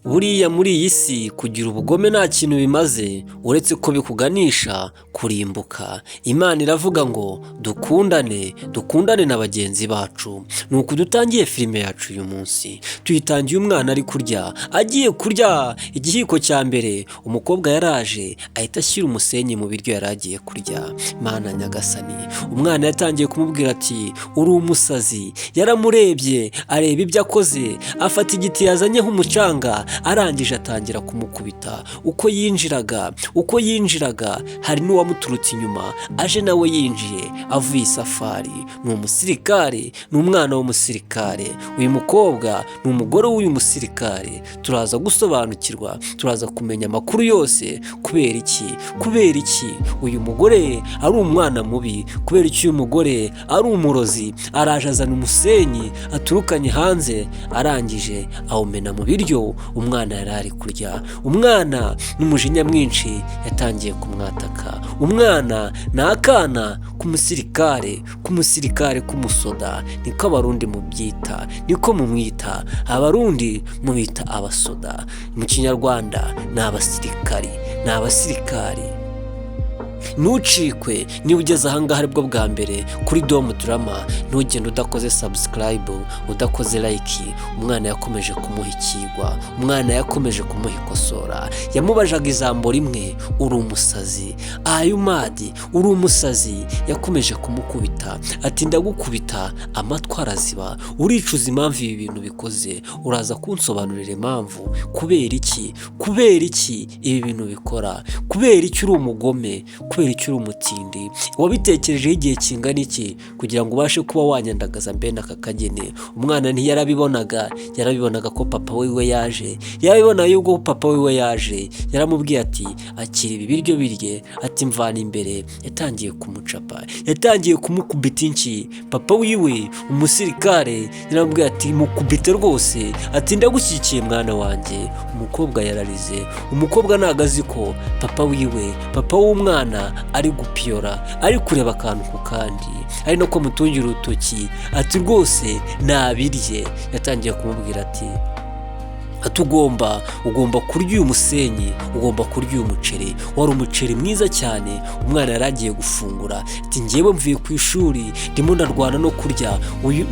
buriya muri iyi si kugira ubugome nta kintu bimaze uretse ko bikuganisha kurimbuka. Imana iravuga ngo dukundane na bagenzi bacu. Nuko dutangiye filime yacu uyu munsi, tuyitangiye umwana ari kurya, agiye kurya igihiko cya mbere, umukobwa yaraje ahita ashyira umusenyi mu biryo yari agiye kurya. Mana nyagasani, umwana yatangiye kumubwira ati uri umusazi. Yaramurebye areba ibyo akoze, afata igiti yazanyeho umucanga, arangije atangira kumukubita. Uko yinjiraga hari n'uwamuturutse inyuma aje nawe yinjiye avuye isafari. Ni umusirikare, ni umwana w'umusirikare. Uyu mukobwa ni umugore w'uyu musirikare. Turaza gusobanukirwa, turaza kumenya amakuru yose. Kubera iki uyu mugore ari umwana mubi? Kubera iki uyu mugore ari umurozi? Araje azana umusenyi aturukanye hanze, arangije awumena mu biryo umwana yari ari kurya. Umwana n'umujinya mwinshi yatangiye kumwataka. Umwana ni akana k'umusirikare k'umusoda, niko abarundi mubyita, niko mumwita. Abarundi mubita abasoda, mu kinyarwanda ni abasirikari. Ntucikwe niba ugeze ahangaha aribwo bwa mbere kuri IRA-DRAMA, ntugende udakoze subscribe, udakoze like. Umwana yakomeje kumuha ikigwa, umwana yakomeje kumuha ikosora. Yamubajaga ijambo rimwe, uri umusazi. Ayumadi, uri umusazi. Yakomeje kumukubita ati ndagukubita amatwi araziba. Uricuza impamvu ibi bintu bikoze? Uraza kunsobanurira impamvu? Kubera iki ibi bintu bikora? Kubera iki uri umugome? Kubera icyo uri umutindi? Wabitekerejeho igihe kingana iki kugira ngo ubashe kuba wanyandagaza mbene aka kageni? Umwana ntiyarabibonaga ko papa wiwe yaje. Yarabibona yuko papa wiwe yaje. Yaramubwiye ati akira ibi biryo birye, ati mvana imbere. Yatangiye kumucapa, yatangiye kumukubita inshyi. Papa wiwe umusirikare yaramubwiye ati mukubite rwose, ati ndagushyigikiye mwana wanjye. Umukobwa yararize. Umukobwa ntago azi ko papa w'umwana ari gupiyora, ari kureba akantu ku kandi, ari no ko mutungira urutoki ati rwose nabirye. Yatangiye kumubwira ati ugomba kurya uyu musenyi, ugomba kurya uyu muceri. Wari umuceri mwiza cyane. Umwana yaragiye gufungura ati njyewe mvuye ku ishuri ndimo ndarwana no kurya,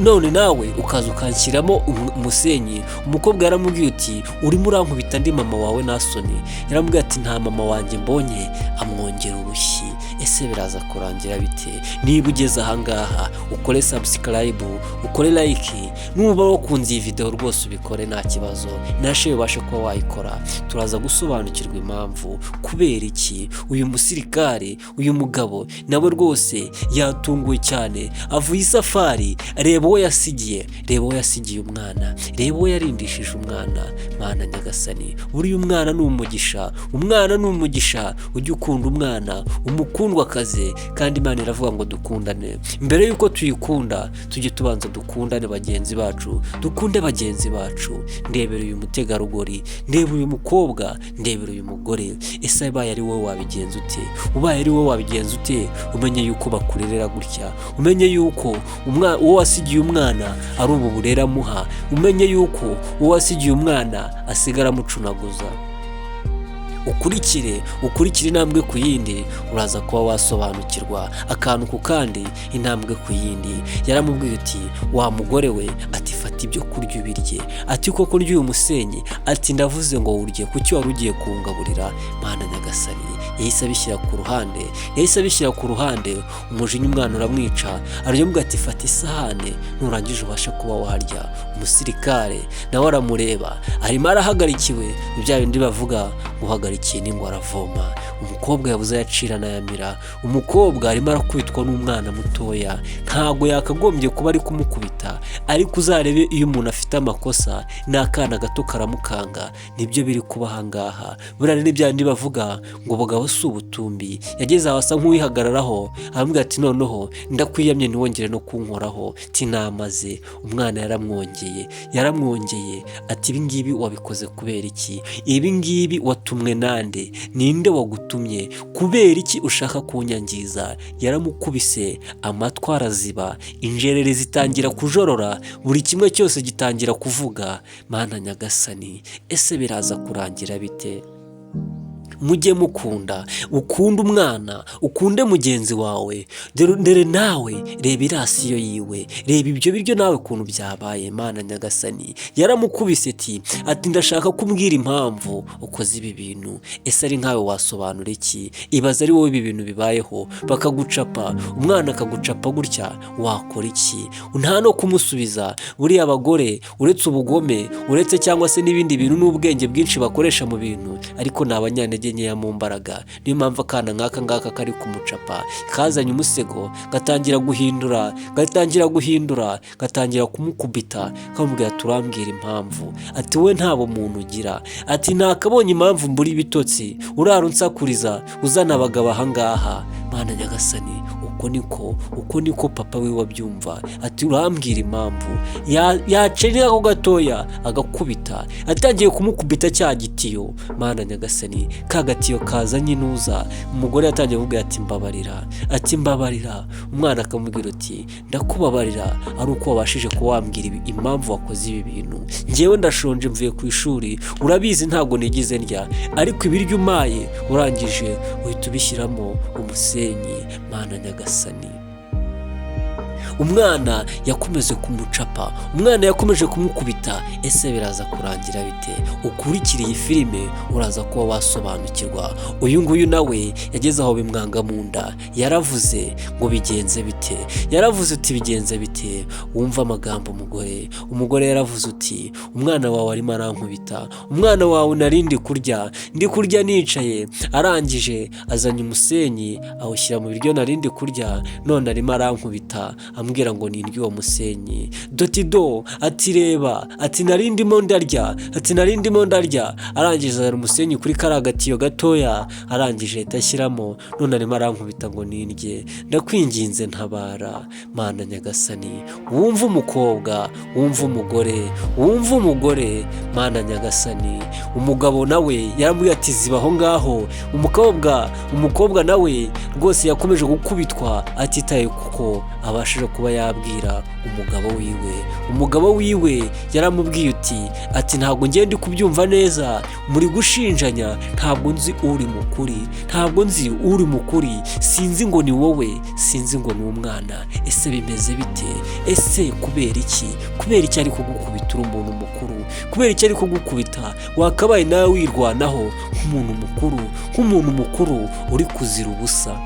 none nawe ukaza ukanshyiramo umusenyi. Umukobwa yaramubwiye ati urimo urankubita ndi mama wawe nasoni? Yaramubwiye ati nta mama wanjye mbonye. Amwongera urushyi. Ese biraza kurangira bite? Niba ugeze ahangaha ukore subscribe, ukore like. Nuba wakunze iyi video rwose ubikore nta kibazo, nashe ubashe kuba wayikora. Turaza gusobanukirwa impamvu. Kubera iki uyu musirikare, uyu mugabo nawe rwose yatunguwe cyane, avuye isafari. Reba uwo yasigiye umwana, reba uwo yarindishije umwana. Mana nyagasani, buriya umwana ni umugisha. Ujye ukunda umwana, umukundwakaze. Kandi Imana iravuga ngo dukundane. Mbere yuko tuyikunda tujye tubanza dukundane bagenzi bacu, dukunde bagenzi bacu. Ndebera uyu mutegarugori, ndeba uyu mukobwa, ndebera uyu mugore. Ese abaye ari wowe wabigenza ute? Umenye yuko bakurerera gutya, umenye yuko uwo wasigiye umwana ari ubu burera amuha, umenye yuko uwo wasigiye umwana asigara amucunaguza. Ukurikire intambwe ku yindi, uraza kuba wasobanukirwa akantu ku kandi, intambwe ku yindi. Yaramubwiye ati wa mugore we, ati fata ibyo kurya ubirye. Ati koko ndya uyu musenyi? Ati ndavuze ngo urye, kuki wari ugiye kungaburira? Mana nyagasani, yahise abishyira ku ruhande. Umujinya umwana uramwica. Aravuga ati fata isahane nurangije ubashe kuba warya. Umusirikare nawe aramureba, arimo arahagarikiwe. Ibya bindi bavuga guhagarikiye n'ingwa aravoma. Umukobwa yabuze yacira n'ayamira. Umukobwa arimo arakubitwa n'umwana mutoya. Ntago yakagombye kuba ari kumukubita, ariko uzarebe iyo umuntu afite amakosa n'akana gato karamukanga. Nibyo biri kuba ahangaha. Buriya n'ibya bindi bavuga ngo ubugabo si ubutumbi. Yageze aho asa nk'uwihagararaho, aramubwira ati noneho ndakwiyamye ntiwongere no kunkoraho. Tinamaze. Umwana yaramwongeye ati ibi ngibi wabikoze kubera iki? Ibi ngibi watumwe nande? Ninde wagutumye? Kubera iki ushaka kunyangiza? Yaramukubise, amatwi araziba, injerere zitangira kujorora, buri kimwe cyose gitangira kuvuga. Mana nyagasani, ese biraza kurangira bite? Mujye mukunda, ukunde umwana, ukunde mugenzi wawe, dore nawe reba irasiyo yiwe, reba ibyo biryo nawe ukuntu byabaye. Mana nyagasani, yaramukubise ati ndashaka kumbwira impamvu ukoze ibi bintu. Ese ari nkawe wasobanura iki? Ibaza ari wowe ibi bintu bibayeho bakagucapa, umwana akagucapa gutya, wakora iki? Nta no kumusubiza. Buriya abagore uretse ubugome, uretse cyangwa se n'ibindi bintu n'ubwenge bwinshi bakoresha mu bintu, ariko ni abanyantege nkeya mu mbaraga. Niyo mpamvu akana nk'aka ngaka kari kumucapa kazanye umusego, gatangira guhindura, gatangira kumukubita, kamubwira turambwira impamvu. Ati we ntabo muntu ugira, ati nakabonye impamvu mbura ibitotsi, urara unsakuriza uzana abagabo ahangaha. Mana nyagasani, uko niko papa we wabyumva. Ati urambwira impamvu. Yacenera ako gatoya agakubita, atangiye kumukubita cya gitiyo. Mana nyagasani, ka gatiyo kazanye inuza, umugore yatangiye kuvuga ati mbabarira. Umwana akamubwira ati ndakubabarira ari uko wabashije kuwambwira impamvu wakoze ibi bintu. Njyewe ndashonje, mvuye ku ishuri, urabizi ntabwo nigize ndya, ariko ibiryo umaye urangije uhita ubishyiramo umusenyi. Mana nyagasani, umwana yakomeje kumucapa, umwana yakomeje kumukubita. Ese biraza kurangira bite? Ukurikira iyi filime uraza kuba wasobanukirwa. Uyu nguyu nawe yageze aho bimwanga mu nda, yaravuze ngo bigenze bite? Yaravuze uti bigenze bite? Wumva amagambo umugore yaravuze uti umwana wawe arimo arankubita, umwana wawe nari ndi kurya nicaye, arangije azanye umusenyi awushyira mu biryo nari ndi kurya, none arimo arankubita ambwira ngo nindye uwo musenyi. Dotido ati reba, ati nari ndimo ndarya, arangije azana umusenyi kuri kariya gatiyo gatoya, arangije ahita ashyiramo, none arimo arankubita ngo nindye. Ndakwinginze ntabara. Mana nyagasani, wumva umukobwa, wumva umugore. Mana nyagasani, umugabo nawe yaramubwiye ati zibaho ngaho. Umukobwa nawe rwose yakomeje gukubitwa atitaye kuko abashije kuba yabwira umugabo wiwe yaramubwiye ati ntabwo ngiye ndi kubyumva neza, muri gushinjanya, ntabwo nzi uri mukuri, sinzi ngo ni wowe, sinzi ngo ni umwana. Ese bimeze bite? Ese kubera iki ari kugukubita uri umuntu mukuru? Kubera iki ari kugukubita? Wakabaye nawe wirwanaho nk'umuntu mukuru uri kuzira ubusa.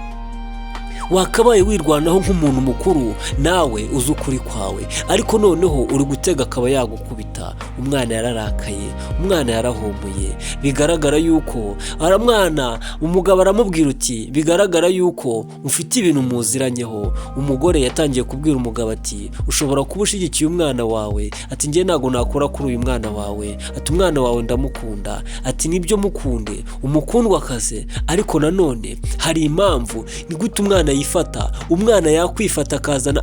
Wakabaye wirwanaho nk'umuntu mukuru nawe uzi ukuri kwawe, ariko noneho uri gutega akaba yagukubita. Umwana yararakaye, umwana yarahumuye, bigaragara yuko umugabo aramubwira uti bigaragara yuko ufite ibintu muziranyeho. Umugore yatangiye kubwira umugabo ati ushobora kuba ushigikiye umwana wawe, ati njye ntabwo nakora kuri uyu mwana wawe, ati umwana wawe ndamukunda, ati nibyo mukunde, umukundwakaze, ariko nanone hari impamvu. Ni gute umwana yakwifata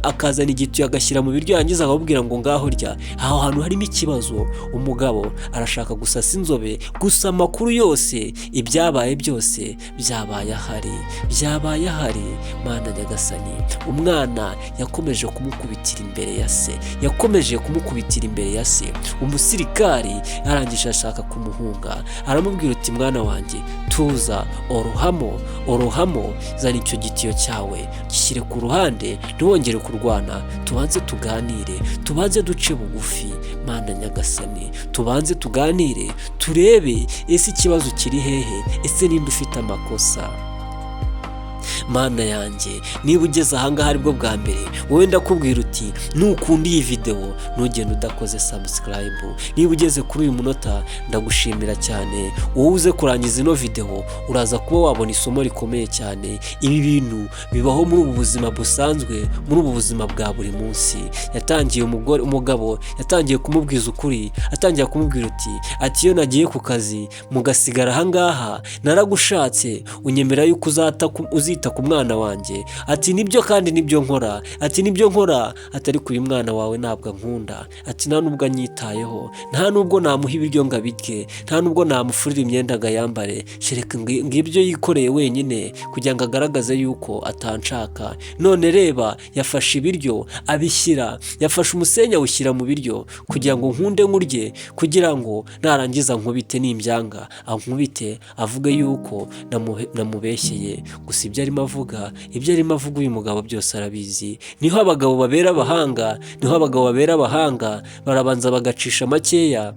akazana igitiyo agashyira mu biryo, yangiza akababwira ngo ngaho rya? Aho hantu harimo ikibazo. Umugabo arashaka gusasa inzobe, gusa amakuru yose, ibyabaye byose byabaye ahari. Mana nyagasani, umwana yakomeje kumukubitira imbere ya se, umusirikari arangije ashaka kumuhunga, aramubwira uti mwana wanjye tuza, orohamo, zana icyo gitiyo cyawe gishyire ku ruhande, ntiwongere kurwana, tubanze tuganire, tubanze duce bugufi. Mana nyagasani, tubanze tuganire, turebe ese ikibazo kiri hehe, ese ninde ufite amakosa. Mana yanjye, niba ugeze ahangaha aribwo bwa mbere, wowe ndakubwira uti nukunda iyi video ntugende udakoze subscribe. Niba ugeze kuri uyu munota ndagushimira cyane. Wowe uze kurangiza ino video uraza kuba wabona isomo rikomeye cyane. Ibi bintu bibaho muri ubu buzima busanzwe, muri ubu buzima bwa buri munsi. Yatangiye umugabo yatangiye kumubwiza ukuri, atangiye kumubwira ati iyo nagiye ku kazi mugasigara ahangaha, naragushatse unyemera yuko uzita ku mwana wanjye, ati nibyo kandi nibyo nkora, ati nibyo nkora, ati ariko uyu mwana wawe ntabwo ankunda, ati nta nubwo anyitayeho, nta nubwo namuha ibiryo ngo abirye, nta nubwo namufurira imyenda ngo ayambare, shereka ngibyo yikoreye wenyine kugira ngo agaragaze yuko atanshaka. None reba yafashe ibiryo abishyira, yafashe umusenyi awushyira mu biryo kugira ngo nkunde nkurye, kugira ngo narangiza nkubite nimbyanga ankubite avuge yuko namubeshyeye. Gusa ibyo arimo avuga uyu mugabo byose arabizi. Niho abagabo babera abahanga, barabanza bagacisha makeya.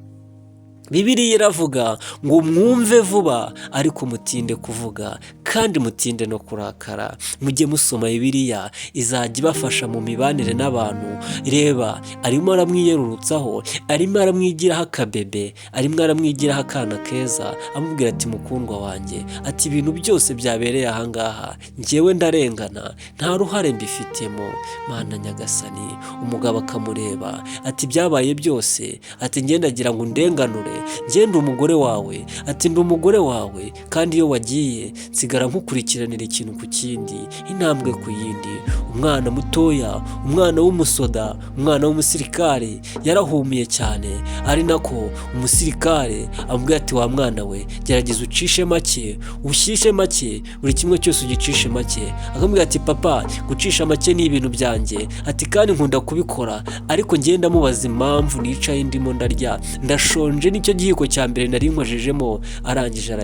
Bibiliya iravuga ngo mwumve vuba ariko mutinde kuvuga kandi mutinde no kurakara. Mujye musoma Bibiliya, izajya ibafasha mu mibanire n'abantu. Reba, arimo aramwiyerurutsaho, arimo aramwigiraho akabebe, arimo aramwigiraho akana keza, amubwira ati mukundwa wanjye, ati ibintu byose byabereye ahangaha njyewe ndarengana, nta ruhare mbifitemo. Mana Nyagasani. Umugabo akamureba ati byabaye byose, ati ngendagira ngo ndenganure, ngenda umugore wawe, ati ndi umugore wawe, kandi iyo wagiye nsigara nkukurikiranira ikintu ku kindi, intambwe ku yindi. Umwana mutoya, umwana w'umusoda, umwana w'umusirikare yarahumiye cyane, ari nako umusirikare amubwira ati wa mwana we, gerageza ucishe make, ushyishe make, buri kimwe cyose ugicishe make. Akamubwira ati papa, gucisha make ni ibintu byanjye, ati kandi nkunda kubikora, ariko ngenda mubaza impamvu nicaye ndimo ndarya, ndashonje, nicyo gihiko cya mbere nari nkojejemo. Arangije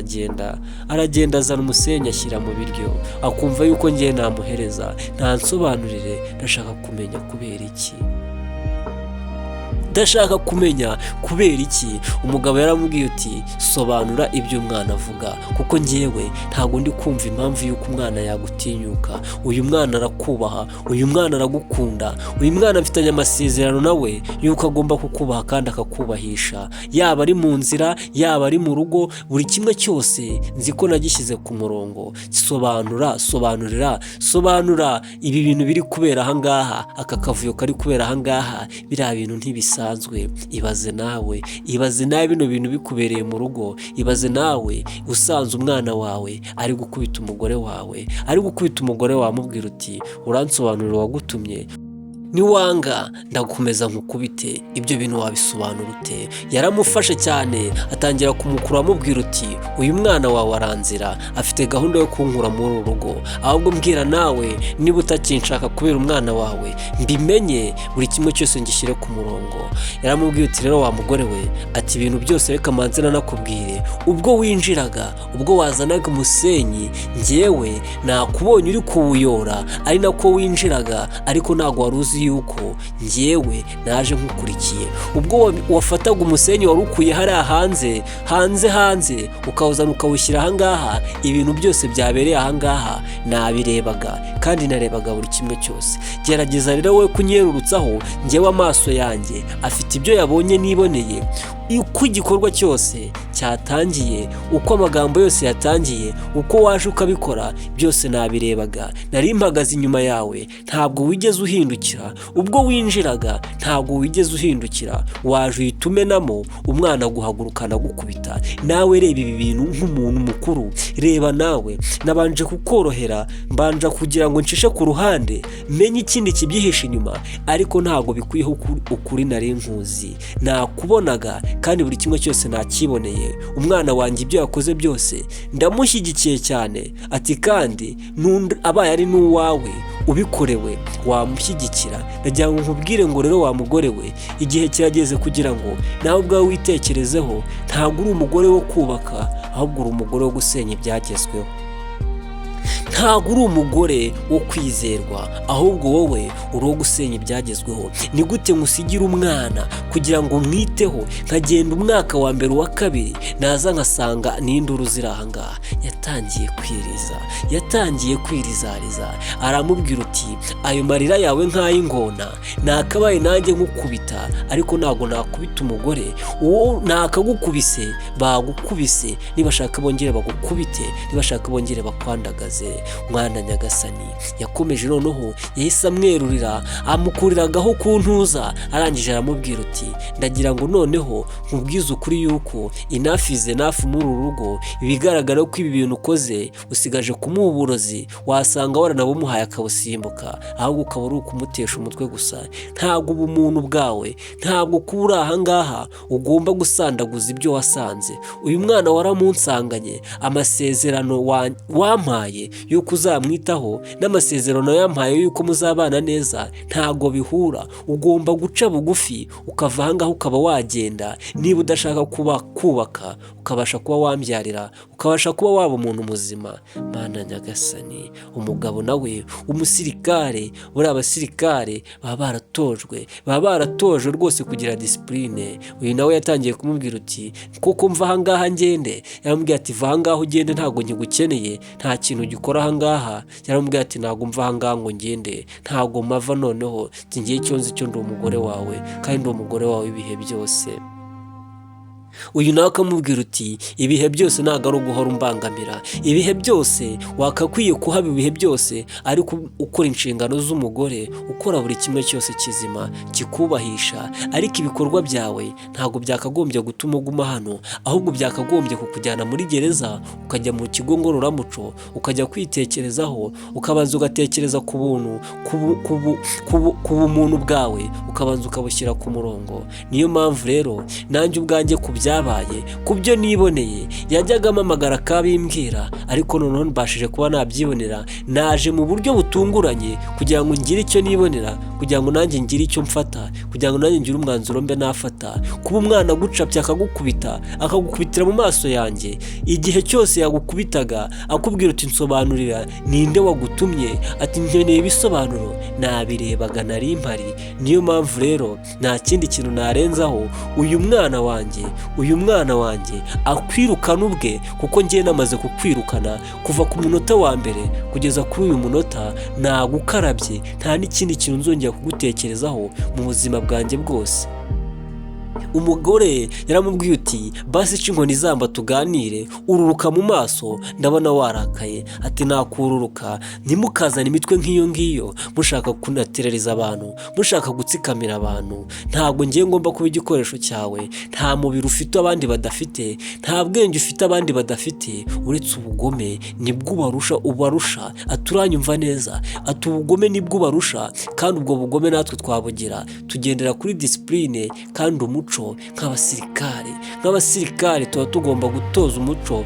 aragenda azana umusenyi ashyira mu biryo, akumva yuko ngiye namuhereza. Ntansobanurire, ndashaka kumenya kubera iki. Ndashaka kumenya kubera iki. Umugabo yaramubwiye uti sobanura ibyo umwana avuga, kuko njyewe ntabwo ndi kumva impamvu yuko umwana yagutinyuka. Uyu mwana arakubaha, uyu mwana aragukunda, uyu mwana afitanye amasezerano nawe yuko agomba kukubaha kandi akakubahisha, yaba ari mu nzira, yaba ari mu rugo, buri kimwe cyose nzi ko nagishyize ku murongo. Sobanura ibi bintu biri kubera ahangaha, aka kavuyo kari kubera ahangaha, biriya bintu ntibisa. Ibaze nawe bino bintu bikubereye mu rugo. Ibaze nawe usanze umwana wawe ari gukubita umugore wawe, amubwira uti uransobanurira wagutumye, niwanga ndagukomeza nkukubite. Ibyo bintu wabisobanura ute? Yaramufashe cyane, atangira kumukura, amubwira uti uyu mwana wawe aranzira, afite gahunda yo kunkura muri uru rugo, ahubwo mbwira nawe niba utakinshaka kubera umwana wawe, mbimenye, buri kimwe cyose ngishyire ku murongo. Yaramubwiye uti rero wa mugore we, ati ibintu byose reka manze nanakubwire, ubwo winjiraga, ubwo wazanaga umusenyi, njyewe nakubonye uri kuwuyora, ari nako winjiraga, ariko ntabwo wari uzi yuko njyewe naje nkukurikiye. Ubwo wafataga umusenyi wari ukuye hariya hanze ukawuzana ukawushyira ahangaha, ibintu byose byabereye ahangaha nabirebaga kandi narebaga buri kimwe cyose. Gerageza rero we kunyerurutsaho, njyewe amaso yanjye afite ibyo yabonye niboneye, uko igikorwa cyose cyatangiye, uko amagambo yose yatangiye, uko waje ukabikora, byose nabirebaga. Nari mpagaze inyuma yawe, ntabwo wigeze uhindukira. Ubwo winjiraga ntabwo wigeze uhindukira, waje uhita umenamo, umwana guhagurukana gukubita. Nawe reba ibi bintu nk'umuntu mukuru, reba nawe nabanje kukorohera, mbanja kugira ngo ncishe ku ruhande menye ikindi kibyihishe inyuma, ariko ntabwo bikwiyeho ukuri nari nkuzi. Nakubonaga kandi buri kimwe cyose nakiboneye. Umwana wanjye ibyo yakoze byose ndamushyigikiye cyane, ati kandi abaye ari n'uwawe ubikorewe wamushyigikira. Ndagira ngo nkubwire ngo rero wa mugore we, igihe kirageze kugira ngo nawe ubwawe witekerezeho. Ntabwo uri umugore wo kubaka, ahubwo uri umugore wo gusenya ibyagezweho. Ntabwo uri umugore wo kwizerwa, ahubwo wowe uri uwo gusenya ibyagezweho. Ni gute ngusigira umwana kugira ngo mwiteho, nkagenda umwaka wa mbere uwa kabiri, naza nkasanga n'induru ziri ahangaha? Yatangiye kwirizariza. Aramubwira uti ayo marira yawe nk'ay'ingona, nakabaye nanjye nkukubita, ariko ntabwo nakubita umugore. Uwo nakagukubise bagukubise, nibashaka bongere bagukubite, nibashaka bongere bakwandagaze. mwana nyagasani. Yakomeje noneho yahise amwerurira, amukuriragaho ku ntuza, arangije aramubwira uti ndagira ngo noneho nkubwize ukuri yuko enough is enough muri uru rugo. Ibigaragara ko ibi bintu ukoze usigaje kumuha uburozi, wasanga waranabumuhaye akabusimbuka, ahubwo ukaba uri ukumutesha umutwe gusa. Ntabwo ubumuntu bwawe, ntabwo kuba uri ahangaha ugomba gusandaguza ibyo wasanze. Uyu mwana waramunsanganye, amasezerano wampaye yuko uzamwitaho n'amasezerano yampaye yuko muzabana neza ntago bihura. Ugomba guca bugufi ukava ahangaha ukaba wagenda, niba udashaka kuba kubaka ukabasha kuba wambyarira, ukabasha kuba waba umuntu muzima. Mana nyagasani, umugabo nawe umusirikare, buri abasirikare baba baratojwe rwose kugira discipline. Uyu nawe yatangiye kumubwira uti kuko mva ahangaha ngende. Yaramubwiye ati va ahangaha ugende, ntago nkigukeneye, nta kintu gikora ahangaha. Yaramubwiye ati ntago mva ahangaha ngo ngende, ntago mava noneho, ngiye icyo nzi cyo ndi umugore wawe kandi ndi umugore wawe ibihe byose. Uyu nawe akamubwira uti ibihe byose ntabwo ari uguhora umbangamira, ibihe byose wakakwiye kuhaba ibihe byose, ariko ukora inshingano z'umugore, ukora buri kimwe cyose kizima kikubahisha. Ariko ibikorwa byawe ntabwo byakagombye gutuma uguma hano, ahubwo byakagombye kukujyana muri gereza, ukajya mu kigo ngororamuco, ukajya kwitekerezaho, ukabanza ugatekereza ku buntu, ku bumuntu bwawe, ukabanza ukabushyira ku murongo. Niyo mpamvu rero nanjye ubwanjye byabaye ku byo niboneye, yajyaga amamagara akabimbwira, ariko noneho mbashije kuba nabyibonera. Naje mu buryo butunguranye kugira ngo ngire icyo nibonera, kugira ngo nanjye ngire icyo mfata, kugira ngo nanjye ngire umwanzuro mbe nafata. Kuba umwana agucapye akagukubita, akagukubitira mu maso yanjye, igihe cyose yagukubitaga akubwira uti nsobanurira ninde wagutumye, ati nkeneye ibisobanuro, nabirebaga nari mpari. Niyo mpamvu rero nta kindi kintu narenzaho. Uyu mwana wanjye akwirukana ubwe, kuko ngiye namaze kukwirukana kuva ku munota wa mbere kugeza kuri uyu munota. Nagukarabye, nta n'ikindi kintu nzongera kugutekerezaho mu buzima bwanjye bwose. Umugore yaramubwiye uti basi ca inkoni zamba tuganire, ururuka mu maso, ndabona warakaye. Ati nakururuka, ntimukazane imitwe nk'iyo ngiyo mushaka kunatereriza abantu, mushaka gutsikamira abantu. Ntabwo ngiye ngomba kuba igikoresho cyawe. Nta mubiri ufite abandi badafite, nta bwenge ufite abandi badafite, uretse ubugome nibwo ubarusha. Aturanyumva neza, ati ubugome nibwo ubarusha, kandi ubwo bugome natwe twabugira tugendera kuri discipline kandi umuco. Nk'abasirikare tuba tugomba gutoza umuco,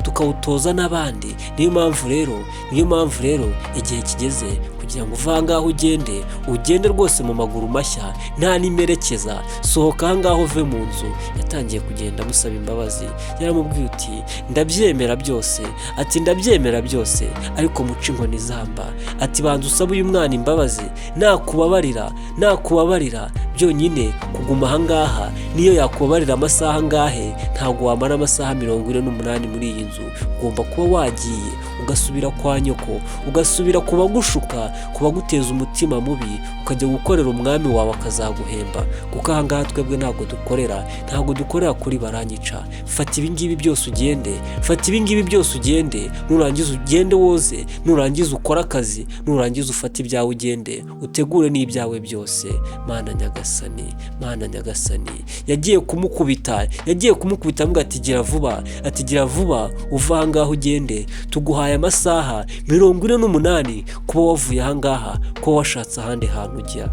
tukawutoza n'abandi. Niyo mpamvu rero igihe kigeze kugira ngo uvangaho ugende rwose mu maguru mashya, nta nimerekeza. Sohoka ahangaha uve mu nzu. Yatangiye kugenda amusaba imbabazi. Yaramubwiye uti ndabyemera byose, ati ndabyemera byose, ariko muca inkoni zamba. Ati banza usabe uyu mwana imbabazi, nakubabarira byonyine kuguma ahangaha. Niyo yakubabarira amasaha angahe, ntabwo wamara amasaha 48 muri iyi nzu. Ugomba kuba wagiye ugasubira kwa nyoko, ugasubira kubagushuka, kubaguteza umutima mubi, ukajya gukorera umwami wawe akazaguhemba. Kuko ahangaha twebwe ntabwo dukorera kuri baranyica. Fata ibingibi byose ugende, nurangiza ugende woze, nurangiza ukora akazi, nurangiza ufata ibyawe ugende, utegure n'ibyawe byose. Mana nyagasani, yagiye kumukubita mbwa ati gira vuba uva ahangaha ugende, tuguhaye amasaha 48 kuba wavuye ahangaha, kuba washatse ahandi hantu ujya.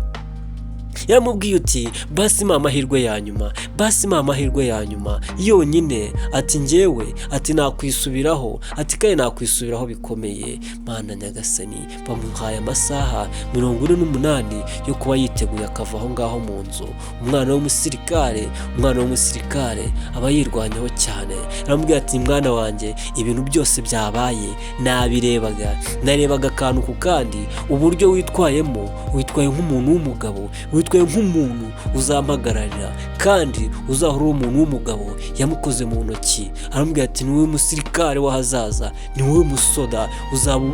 Yaramubwiye uti basi mpa amahirwe ya nyuma yonyine. Ati njyewe, ati nakwisubiraho, ati kandi nakwisubiraho bikomeye. Mana nyagasani, bamuhaye amasaha 48 yo kuba yiteguye akava aho ngaho mu nzu. Umwana w'umusirikare aba yirwanyeho cyane. Yaramubwiye ati mwana wanjye, ibintu byose byabaye narebaga akantu ku kandi, uburyo witwaye nk'umuntu w'umugabo, witwaye nk'umuntu uzampagararira kandi uzahora uri umuntu w'umugabo yamukoze mu ntoki, aramubwira ati ni wowe musirikare w'ahazaza, ni wowe musoda,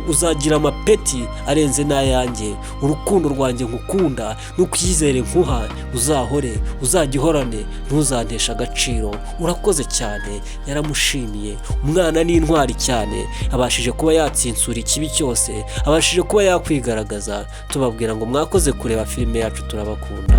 uzagira amapeti arenze n'ayanjye, urukundo rwanjye nkukunda n'ukwizere nkuha uzahore, uzajya uhorane, ntuzanteshe agaciro, urakoze cyane. Yaramushimiye. Umwana ni intwari cyane, abashije kuba yatsinsura ikibi cyose, abashije kuba yakwigaragaza. Tubabwira ngo mwakoze kureba filime yacu, turabakunda.